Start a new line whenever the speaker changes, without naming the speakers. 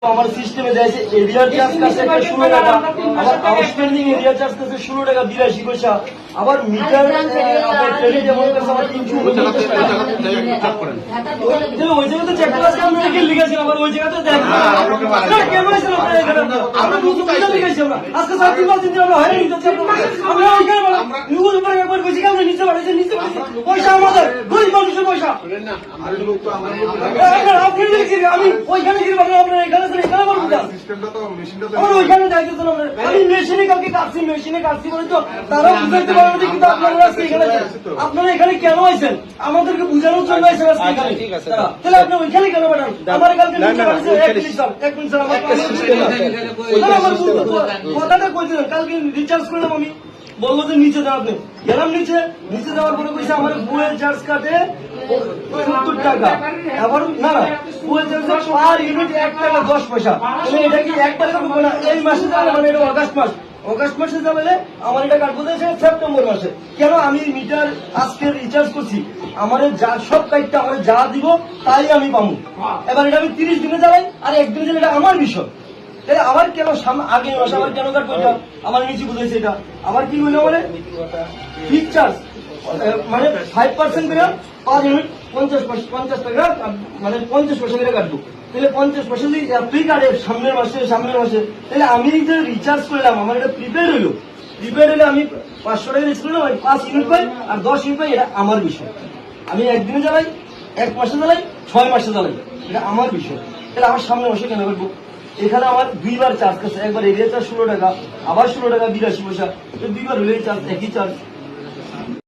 আমার সিস্টেমে যাইছে এরিয়ার চার্জ কাছে 16 টাকা, আবার আউটস্ট্যান্ডিং এরিয়া চার্জ কাছে 16 টাকা 82 পয়সা, আবার মিটার আপনার ক্রেডিট অ্যামাউন্ট কাছে আমার 349 টাকা। ওই জায়গায় তো চেক ক্লাস আমরা রেখে লিখেছিলাম, আবার ওই জায়গাতে দেখ কেন আছেন আপনারা এখানে? আমরা বুঝতে বুঝতে লিখেছি আমরা আজকে 7 দিন আমরা হয়রানি হচ্ছি। আমরা ওইখানে নিউজ উপরে একবার কইছি আমরা নিচে বাড়াইছি, নিচে পয়সা আমাদের গরিব মানুষের পয়সা। আপনি লিখেছি আমি ওইখানে গিয়ে আপনারা এখানে ওইখানে যাইতেছেন আমি মেশিনে কালকে কাটছি, মেশিনে কাটছি বলে তো তারা বুঝাইতে পারবে না, কিন্তু আপনারা আজকে এখানে আপনারা এখানে কেন আইছেন? আমাদেরকে বুঝানোর জন্য আইছেন আজকে এখানে। তাহলে আপনি ওইখানে কেন পাঠান? আমার কালকে এক মিনিট স্যার আমার কথাটা কই দিলেন। কালকে রিচার্জ করলাম আমি, বললো যে নিচে যান, আপনি গেলাম নিচে, নিচে যাওয়ার পরে কইছে আমার ফুয়েল চার্জ কাটে 70 টাকা, আবার না না ফুয়েল চার্জ পার ইউনিট 1 টাকা 10 পয়সা। এটা কি 1 টাকা পাবো না? এই মাসে যাবে মানে এটা অগাস্ট মাস, অগাস্ট মাসে যাবে আমার এটা কাটবো সেপ্টেম্বর মাসে। কেন আমি মিটার আজকে রিচার্জ করছি, আমার যা সব কাইটটা আমার যা দিব তাই আমি পাবো। এবার এটা আমি 30 দিনে জ্বালাই আর একদিনে জ্বালাই, এটা আমার বিষয়। তাহলে আবার কেন আগে মাসে আবার কেন কাটবো? এটা আমার নিচে বুঝাইছে। এটা আবার কি হইলো মানে ফিক্স চার্জ মানে 5% করে পার ইউনিট 50 টাকা, মানে 50 পয়সা করে কাটবো। তাহলে 50 পয়সা যদি এতই কাটে সামনের মাসে, তাহলে আমি যে রিচার্জ করলাম আমার এটা প্রিপেড হইলো, প্রিপেড হলে আমি 500 টাকা রিচার্জ করলাম, 5 ইউনিট পাই আর 10 ইউনিট পাই, এটা আমার বিষয়। আমি একদিনে জ্বালাই, 1 মাসে জ্বালাই, 6 মাসে জ্বালাই, এটা আমার বিষয়। তাহলে আমার সামনের মাসে কেন করবো? এখানে আমার দুইবার চার্জ করছে, একবার এরিয়া চার্জ 16 টাকা, আবার 16 টাকা 82 পয়সা, দুইবার হলে চার্জ একই চার্জ।